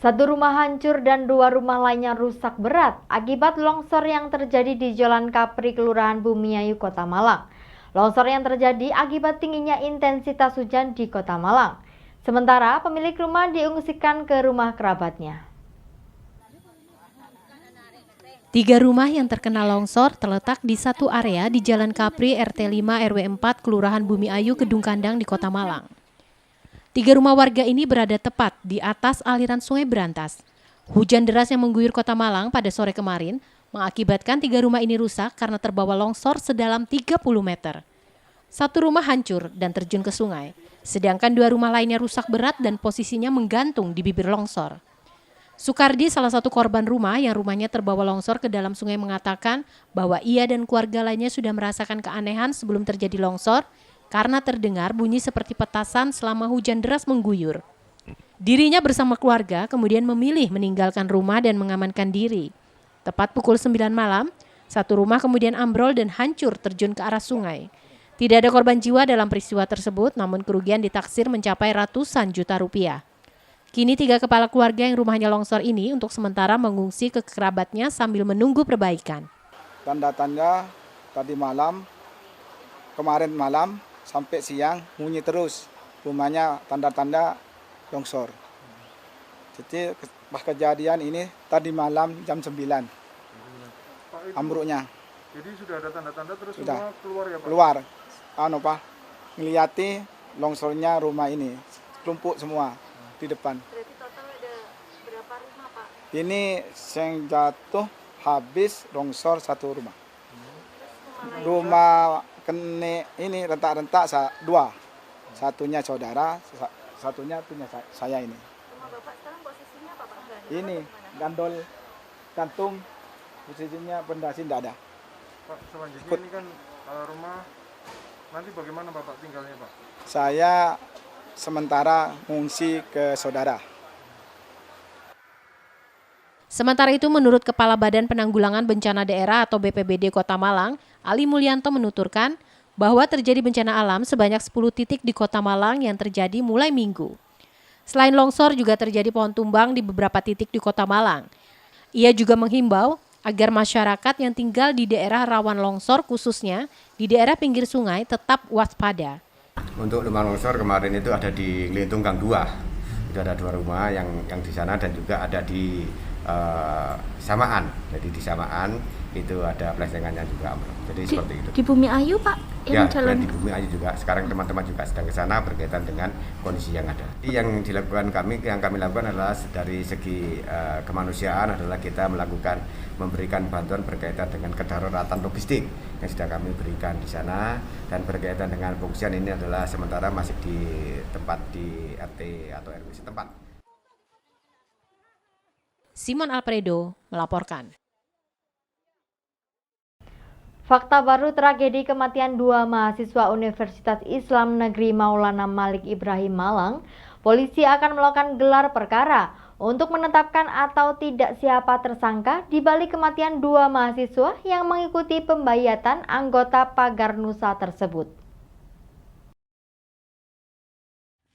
Satu rumah hancur dan dua rumah lainnya rusak berat akibat longsor yang terjadi di Jalan Kapri, Kelurahan Bumiayu, Kota Malang. Longsor yang terjadi akibat tingginya intensitas hujan di Kota Malang. Sementara pemilik rumah diungsikan ke rumah kerabatnya. 3 rumah yang terkena longsor terletak di satu area di Jalan Kapri RT 5 RW 4 Kelurahan Bumiayu, Kedung Kandang di Kota Malang. 3 rumah warga ini berada tepat di atas aliran Sungai Berantas. Hujan deras yang mengguyur Kota Malang pada sore kemarin mengakibatkan 3 rumah ini rusak karena terbawa longsor sedalam 30 meter. Satu rumah hancur dan terjun ke sungai, sedangkan 2 rumah lainnya rusak berat dan posisinya menggantung di bibir longsor. Sukardi, salah satu korban rumah yang rumahnya terbawa longsor ke dalam sungai, mengatakan bahwa ia dan keluarga lainnya sudah merasakan keanehan sebelum terjadi longsor karena terdengar bunyi seperti petasan selama hujan deras mengguyur. Dirinya bersama keluarga kemudian memilih meninggalkan rumah dan mengamankan diri. Tepat pukul 9 malam, satu rumah kemudian ambrol dan hancur terjun ke arah sungai. Tidak ada korban jiwa dalam peristiwa tersebut, namun kerugian ditaksir mencapai ratusan juta rupiah. Kini 3 kepala keluarga yang rumahnya longsor ini untuk sementara mengungsi ke kerabatnya sambil menunggu perbaikan. Tanda-tanda tadi malam, kemarin malam sampai siang bunyi terus. Rumahnya tanda-tanda longsor. Jadi pas kejadian ini tadi malam jam 9 ambruknya. Jadi sudah ada tanda-tanda terus Sudah. semua keluar ya Pak? Keluar. Ngeliati longsornya rumah ini. Kelumpuk semua di depan. Berarti total ada berapa rumah, Pak? Ini yang jatuh habis longsor satu rumah. Rumah kene ini rentak-rentak 2. Satunya saudara, satunya punya saya ini. Rumah Bapak sekarang posisinya apa, Pak? Ini gandol kantung, posisinya pondasi tidak ada. Pak, selanjutnya ini kan rumah, nanti bagaimana Bapak tinggalnya Pak? Saya sementara mengungsi ke saudara. Sementara itu, menurut Kepala Badan Penanggulangan Bencana Daerah atau BPBD Kota Malang, Ali Mulyanto menuturkan bahwa terjadi bencana alam sebanyak 10 titik di Kota Malang yang terjadi mulai Minggu. Selain longsor, juga terjadi pohon tumbang di beberapa titik di Kota Malang. Ia juga menghimbau agar masyarakat yang tinggal di daerah rawan longsor, khususnya di daerah pinggir sungai, tetap waspada. Untuk rumah longsor kemarin itu ada di Lintung Gang 2. Itu ada 2 rumah yang di sana dan juga ada di Samaan. Jadi di Samaan itu ada plesengannya juga. Jadi seperti itu. Di Bumiayu Pak? Ya, dan di Bumiayu juga. Sekarang teman-teman juga sedang ke sana berkaitan dengan kondisi yang ada. Yang kami lakukan adalah dari segi kemanusiaan adalah kita memberikan bantuan berkaitan dengan kedaruratan logistik yang sudah kami berikan di sana, dan berkaitan dengan pengungsian ini adalah sementara masih di tempat di RT atau RW setempat. Simon Alfredo melaporkan. Fakta baru tragedi kematian 2 mahasiswa Universitas Islam Negeri Maulana Malik Ibrahim Malang. Polisi akan melakukan gelar perkara untuk menetapkan atau tidak siapa tersangka di balik kematian 2 mahasiswa yang mengikuti pembayatan anggota Pagar Nusa tersebut.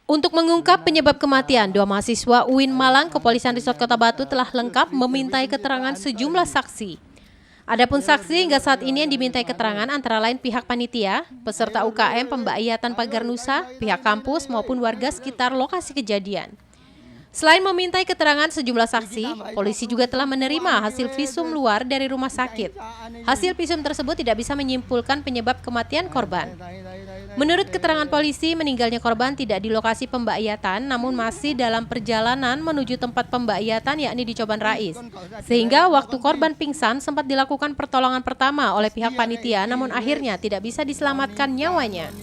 Untuk mengungkap penyebab kematian 2 mahasiswa UIN Malang, Kepolisian Resort Kota Batu telah lengkap memintai keterangan sejumlah saksi. Adapun saksi hingga saat ini yang dimintai keterangan antara lain pihak panitia, peserta UKM pembayatan Pagar Nusa, pihak kampus maupun warga sekitar lokasi kejadian. Selain memintai keterangan sejumlah saksi, polisi juga telah menerima hasil visum luar dari rumah sakit. Hasil visum tersebut tidak bisa menyimpulkan penyebab kematian korban. Menurut keterangan polisi, meninggalnya korban tidak di lokasi pembayatan, namun masih dalam perjalanan menuju tempat pembayatan, yakni di Coban Rais. Sehingga waktu korban pingsan sempat dilakukan pertolongan pertama oleh pihak panitia, namun akhirnya tidak bisa diselamatkan nyawanya.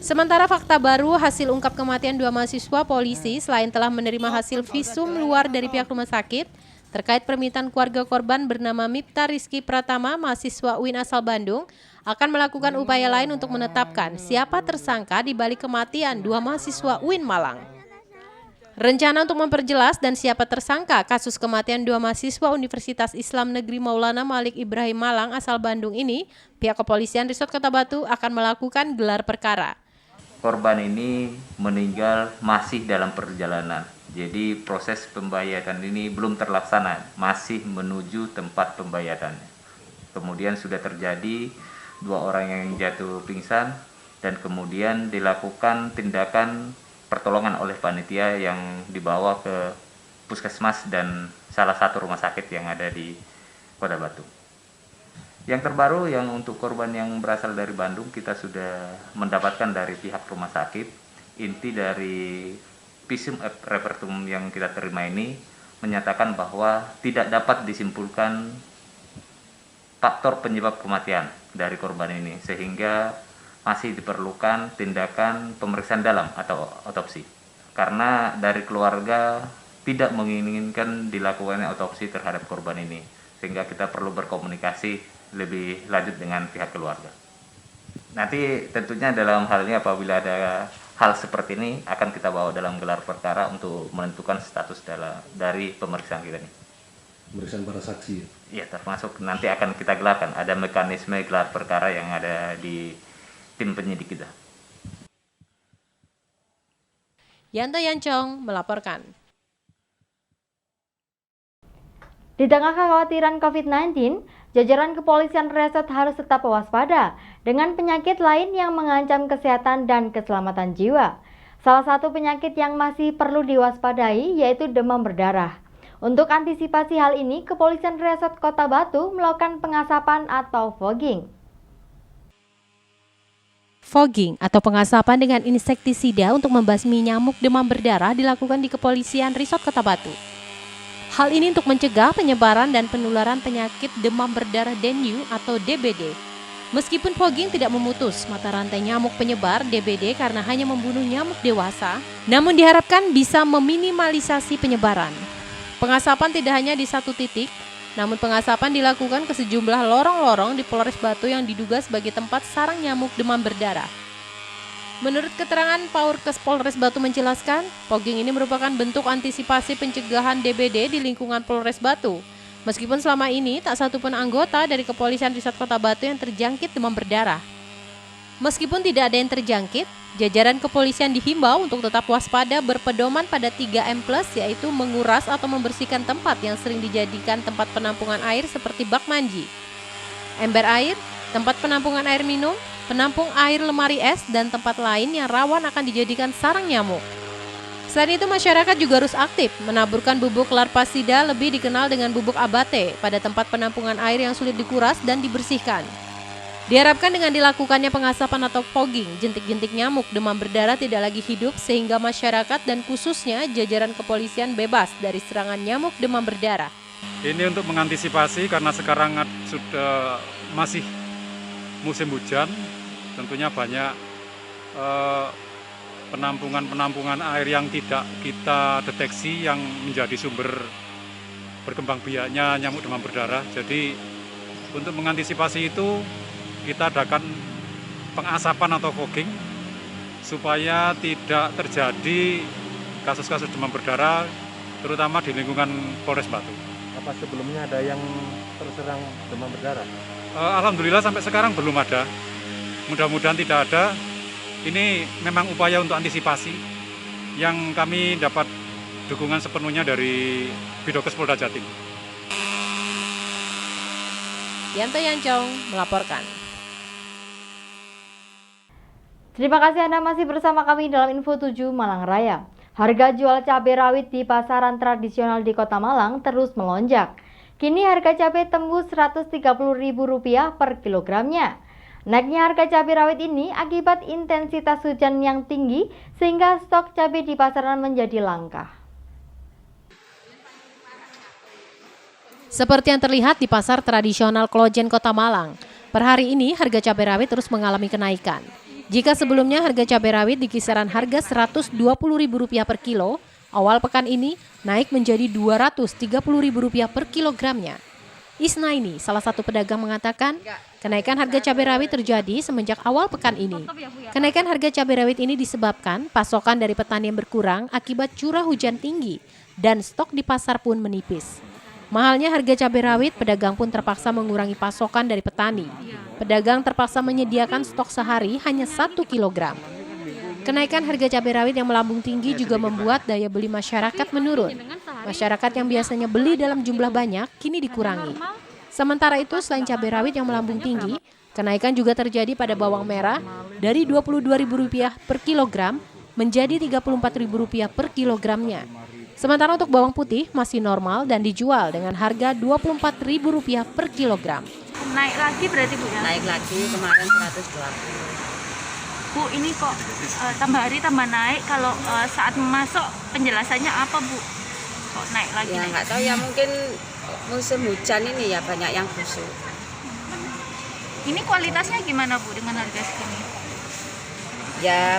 Sementara fakta baru hasil ungkap kematian 2 mahasiswa, polisi selain telah menerima hasil visum luar dari pihak rumah sakit terkait permintaan keluarga korban bernama Mipta Rizky Pratama, mahasiswa UIN asal Bandung, akan melakukan upaya lain untuk menetapkan siapa tersangka di balik kematian 2 mahasiswa UIN Malang. Rencana untuk memperjelas dan siapa tersangka kasus kematian 2 mahasiswa Universitas Islam Negeri Maulana Malik Ibrahim Malang asal Bandung ini, pihak Kepolisian Resort Kota Batu akan melakukan gelar perkara. Korban ini meninggal masih dalam perjalanan Jadi proses pembayaran ini belum terlaksana, masih menuju tempat pembayaran. Kemudian sudah terjadi 2 orang yang jatuh pingsan dan kemudian dilakukan tindakan pertolongan oleh panitia yang dibawa ke puskesmas dan salah satu rumah sakit yang ada di Kota Batu. Yang terbaru yang untuk korban yang berasal dari Bandung, kita sudah mendapatkan dari pihak rumah sakit. Inti dari visum et repertum yang kita terima ini menyatakan bahwa tidak dapat disimpulkan faktor penyebab kematian dari korban ini, sehingga masih diperlukan tindakan pemeriksaan dalam atau otopsi. Karena dari keluarga tidak menginginkan dilakukannya otopsi terhadap korban ini, sehingga kita perlu berkomunikasi lebih lanjut dengan pihak keluarga. Nanti tentunya dalam hal ini apabila ada hal seperti ini akan kita bawa dalam gelar perkara untuk menentukan status dari pemeriksaan kita ini. Pemeriksaan para saksi ya? Iya, termasuk nanti akan kita gelarkan, ada mekanisme gelar perkara yang ada di tim penyidik kita. Yanto Yancong melaporkan. Di tengah kekhawatiran COVID-19, jajaran kepolisian Resort harus tetap waspada dengan penyakit lain yang mengancam kesehatan dan keselamatan jiwa. Salah satu penyakit yang masih perlu diwaspadai yaitu demam berdarah. Untuk antisipasi hal ini, Kepolisian Resort Kota Batu melakukan pengasapan atau fogging. Fogging atau pengasapan dengan insektisida untuk membasmi nyamuk demam berdarah dilakukan di Kepolisian Resort Kota Batu. Hal ini untuk mencegah penyebaran dan penularan penyakit demam berdarah dengue atau DBD. Meskipun fogging tidak memutus mata rantai nyamuk penyebar DBD karena hanya membunuh nyamuk dewasa, namun diharapkan bisa meminimalisasi penyebaran. Pengasapan tidak hanya di satu titik, namun pengasapan dilakukan ke sejumlah lorong-lorong di Polres Batu yang diduga sebagai tempat sarang nyamuk demam berdarah. Menurut keterangan Paurkes Polres Batu menjelaskan, fogging ini merupakan bentuk antisipasi pencegahan DBD di lingkungan Polres Batu. Meskipun selama ini tak satu pun anggota dari Kepolisian Resort Kota Batu yang terjangkit demam berdarah. Meskipun tidak ada yang terjangkit, jajaran kepolisian dihimbau untuk tetap waspada berpedoman pada 3M+, yaitu menguras atau membersihkan tempat yang sering dijadikan tempat penampungan air seperti bak mandi, ember air, tempat penampungan air minum, penampung air lemari es, dan tempat lain yang rawan akan dijadikan sarang nyamuk. Selain itu, masyarakat juga harus aktif menaburkan bubuk larpasida, lebih dikenal dengan bubuk abate, pada tempat penampungan air yang sulit dikuras dan dibersihkan. Diharapkan dengan dilakukannya pengasapan atau fogging, jentik-jentik nyamuk demam berdarah tidak lagi hidup sehingga masyarakat dan khususnya jajaran kepolisian bebas dari serangan nyamuk demam berdarah. Ini untuk mengantisipasi karena sekarang sudah masih musim hujan, tentunya banyak penampungan air yang tidak kita deteksi yang menjadi sumber berkembang biaknya nyamuk demam berdarah. Jadi untuk mengantisipasi itu kita adakan pengasapan atau fogging supaya tidak terjadi kasus-kasus demam berdarah terutama di lingkungan Polres Batu. Apa sebelumnya ada yang terserang demam berdarah? Alhamdulillah sampai sekarang belum ada. Mudah-mudahan tidak ada. Ini memang upaya untuk antisipasi yang kami dapat dukungan sepenuhnya dari Bidokes Polda Jatim. Yanto Yancong melaporkan. Terima kasih Anda masih bersama kami dalam Info 7 Malang Raya. Harga jual cabai rawit di pasaran tradisional di Kota Malang terus melonjak. Kini harga cabai tembus Rp130.000 per kilogramnya. Naiknya harga cabai rawit ini akibat intensitas hujan yang tinggi sehingga stok cabai di pasaran menjadi langka. Seperti yang terlihat di pasar tradisional Klojen Kota Malang, per hari ini harga cabai rawit terus mengalami kenaikan. Jika sebelumnya harga cabai rawit di kisaran harga Rp120.000 per kilo, awal pekan ini naik menjadi Rp230.000 per kilogramnya. Isnaini, salah satu pedagang mengatakan, kenaikan harga cabai rawit terjadi semenjak awal pekan ini. Kenaikan harga cabai rawit ini disebabkan pasokan dari petani yang berkurang akibat curah hujan tinggi dan stok di pasar pun menipis. Mahalnya harga cabai rawit, pedagang pun terpaksa mengurangi pasokan dari petani. Pedagang terpaksa menyediakan stok sehari hanya 1 kilogram. Kenaikan harga cabai rawit yang melambung tinggi juga membuat daya beli masyarakat menurun. Masyarakat yang biasanya beli dalam jumlah banyak kini dikurangi. Sementara itu, selain cabai rawit yang melambung tinggi, kenaikan juga terjadi pada bawang merah dari Rp22.000 per kilogram menjadi Rp34.000 per kilogramnya. Sementara untuk bawang putih masih normal dan dijual dengan harga Rp24.000 per kilogram. Naik lagi berarti Bu ya? Naik lagi, kemarin 120. Bu, ini kok tambah hari tambah naik, kalau saat masuk penjelasannya apa Bu? Kok naik lagi? Ya nggak tahu ya, mungkin musim hujan ini ya banyak yang busuk. Ini kualitasnya gimana Bu dengan harga segini? Ya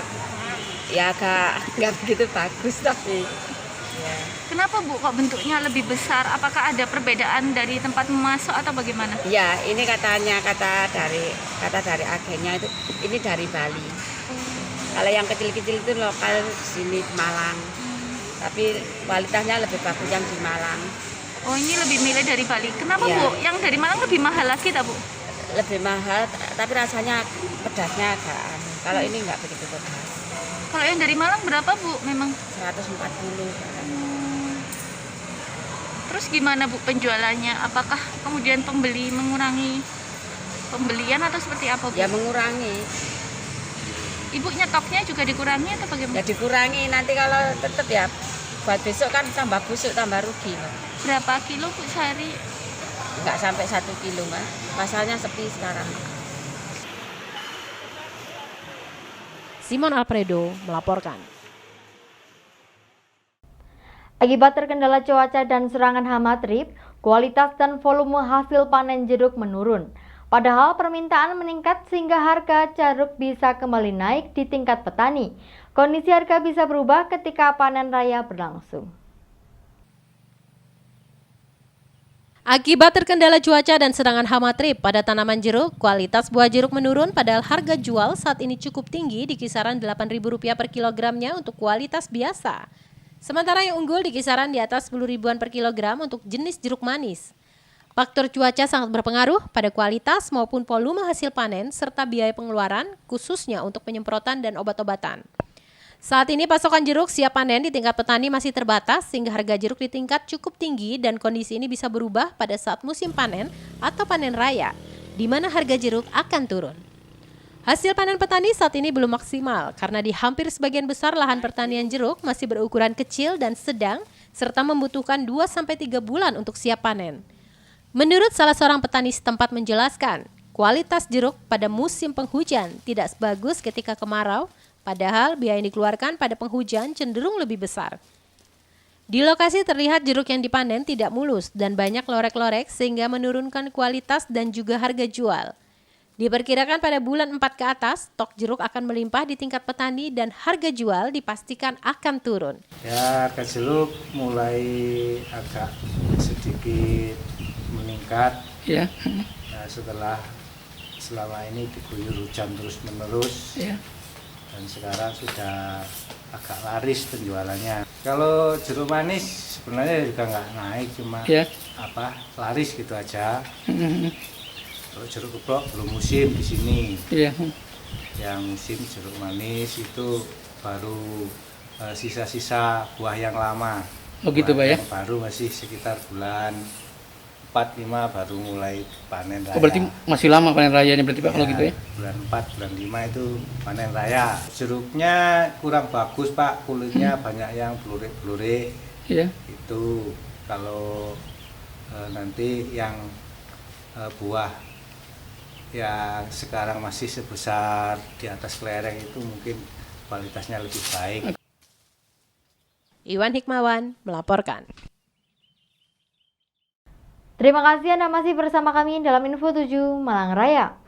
agak nggak begitu bagus tapi. Ya. Kenapa Bu kok bentuknya lebih besar? Apakah ada perbedaan dari tempat memasok atau bagaimana? Ya, ini kata dari agennya itu ini dari Bali. Kalau yang kecil-kecil itu lokal sini Malang. Tapi kualitasnya lebih bagus yang di Malang. Oh, ini lebih milih dari Bali. Kenapa Ya. Bu? Yang dari Malang lebih mahal lagi tak Bu? Lebih mahal, tapi rasanya pedasnya agak aneh. Kalau ini nggak begitu pedas. Kalau yang dari Malang berapa Bu? Memang 140. Terus gimana Bu penjualannya? Apakah kemudian pembeli mengurangi pembelian atau seperti apa Bu? Ya mengurangi. Ibu nyetoknya juga dikurangi atau bagaimana? Ya dikurangi, nanti kalau tetap ya buat besok kan tambah busuk, tambah rugi. Berapa kilo Bu sehari? Nggak sampai 1 kilo, Mas. Pasalnya sepi sekarang. Simon Alfredo melaporkan. Akibat terkendala cuaca dan serangan hama trip, kualitas dan volume hasil panen jeruk menurun. Padahal permintaan meningkat sehingga harga jeruk bisa kembali naik di tingkat petani. Kondisi harga bisa berubah ketika panen raya berlangsung. Akibat terkendala cuaca dan serangan hama trip pada tanaman jeruk, kualitas buah jeruk menurun padahal harga jual saat ini cukup tinggi di kisaran Rp8.000 per kilogramnya untuk kualitas biasa. Sementara yang unggul di kisaran di atas Rp10.000-an per kilogram untuk jenis jeruk manis. Faktor cuaca sangat berpengaruh pada kualitas maupun volume hasil panen serta biaya pengeluaran khususnya untuk penyemprotan dan obat-obatan. Saat ini pasokan jeruk siap panen di tingkat petani masih terbatas sehingga harga jeruk di tingkat cukup tinggi dan kondisi ini bisa berubah pada saat musim panen atau panen raya, di mana harga jeruk akan turun. Hasil panen petani saat ini belum maksimal karena di hampir sebagian besar lahan pertanian jeruk masih berukuran kecil dan sedang serta membutuhkan 2-3 bulan untuk siap panen. Menurut salah seorang petani setempat menjelaskan, kualitas jeruk pada musim penghujan tidak sebagus ketika kemarau, padahal biaya yang dikeluarkan pada penghujan cenderung lebih besar. Di lokasi terlihat jeruk yang dipanen tidak mulus dan banyak lorek-lorek sehingga menurunkan kualitas dan juga harga jual. Diperkirakan pada bulan 4 ke atas, stok jeruk akan melimpah di tingkat petani dan harga jual dipastikan akan turun. Ya, harga jeruk mulai agak sedikit meningkat ya. Nah, setelah selama ini diguyur hujan terus menerus ya. Dan sekarang sudah agak laris penjualannya. Kalau jeruk manis sebenarnya juga nggak naik, cuma ya. Laris gitu aja. Kalau jeruk keprok belum musim di sini. Ya. Yang musim jeruk manis itu baru sisa-sisa buah yang lama. Oh gitu Pak ya? Baru masih sekitar bulan 4-5 baru mulai panen raya. Oh, berarti masih lama panen rayanya berarti Pak ya, kalau gitu ya? Bulan 4, bulan 5 itu panen raya. Jeruknya kurang bagus Pak, kulitnya banyak yang blurik-blurik. Iya. Itu kalau nanti yang buah yang sekarang masih sebesar di atas kelereng itu mungkin kualitasnya lebih baik. Iwan Hikmawan melaporkan. Terima kasih Anda masih bersama kami dalam Info 7 Malang Raya.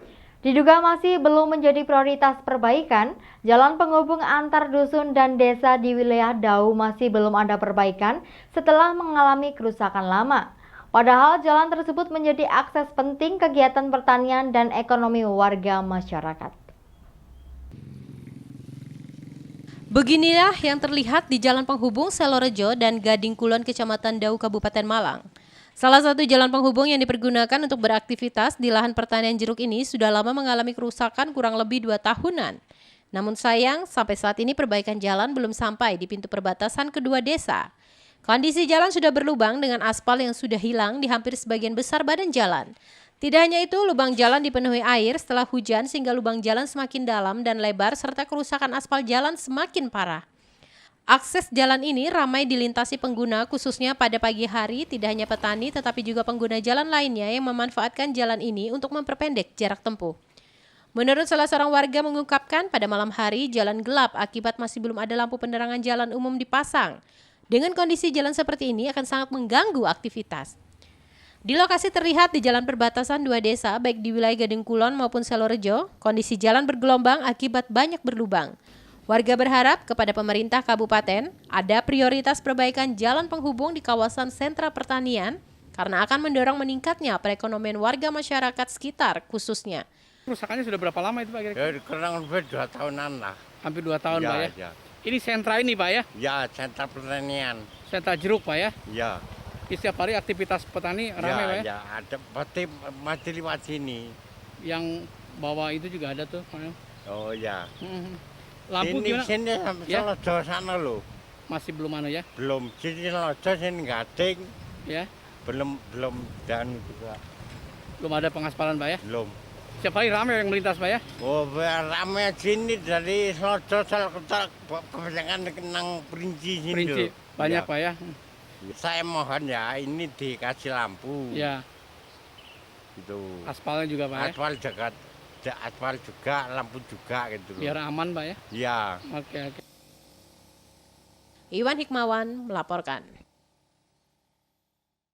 Diduga masih belum menjadi prioritas perbaikan, jalan penghubung antar dusun dan desa di wilayah Dau masih belum ada perbaikan setelah mengalami kerusakan lama. Padahal jalan tersebut menjadi akses penting kegiatan pertanian dan ekonomi warga masyarakat. Beginilah yang terlihat di jalan penghubung Selorejo dan Gading Kulon Kecamatan Dau Kabupaten Malang. Salah satu jalan penghubung yang dipergunakan untuk beraktivitas di lahan pertanian jeruk ini sudah lama mengalami kerusakan kurang lebih 2 tahunan. Namun sayang, sampai saat ini perbaikan jalan belum sampai di pintu perbatasan kedua desa. Kondisi jalan sudah berlubang dengan aspal yang sudah hilang di hampir sebagian besar badan jalan. Tidak hanya itu, lubang jalan dipenuhi air setelah hujan sehingga lubang jalan semakin dalam dan lebar serta kerusakan aspal jalan semakin parah. Akses jalan ini ramai dilintasi pengguna khususnya pada pagi hari, tidak hanya petani tetapi juga pengguna jalan lainnya yang memanfaatkan jalan ini untuk memperpendek jarak tempuh. Menurut salah seorang warga mengungkapkan pada malam hari jalan gelap akibat masih belum ada lampu penerangan jalan umum dipasang. Dengan kondisi jalan seperti ini akan sangat mengganggu aktivitas. Di lokasi terlihat di jalan perbatasan dua desa baik di wilayah Gading Kulon maupun Selorejo, kondisi jalan bergelombang akibat banyak berlubang. Warga berharap kepada pemerintah kabupaten ada prioritas perbaikan jalan penghubung di kawasan sentra pertanian karena akan mendorong meningkatnya perekonomian warga masyarakat sekitar khususnya. Kerusakannya sudah berapa lama itu Pak? Ya, kurang lebih 2 tahunan lah. Hampir 2 tahun ya, Pak ya? Ya. Ini sentra ini Pak ya? Ya, sentra pertanian. Sentra jeruk Pak ya? Ya. Setiap hari aktivitas petani ramai Pak ya? Ya, ada peti masih lewat sini. Yang bawah itu juga ada tuh Pak. Oh ya. Lampu sini, gimana? Sini sampai ya? Selojo sana loh. Masih belum ya? Belum. Sini Selojo, sini Gading. Ya. Belum dan juga. Belum ada pengaspalan Pak ya? Belum. Setiap hari ramai yang melintas Pak ya? Oh, ramai sini dari Selojo, kebanyakan kenang Perinci sini. Perinci, banyak ya. Pak ya? Saya mohon ya, ini dikasih lampu. Ya. Itu. Aspalnya juga Pak ya? Aspal juga, lampu juga gitu loh. Biar aman Pak ya? Iya. Oke. Iwan Hikmawan melaporkan.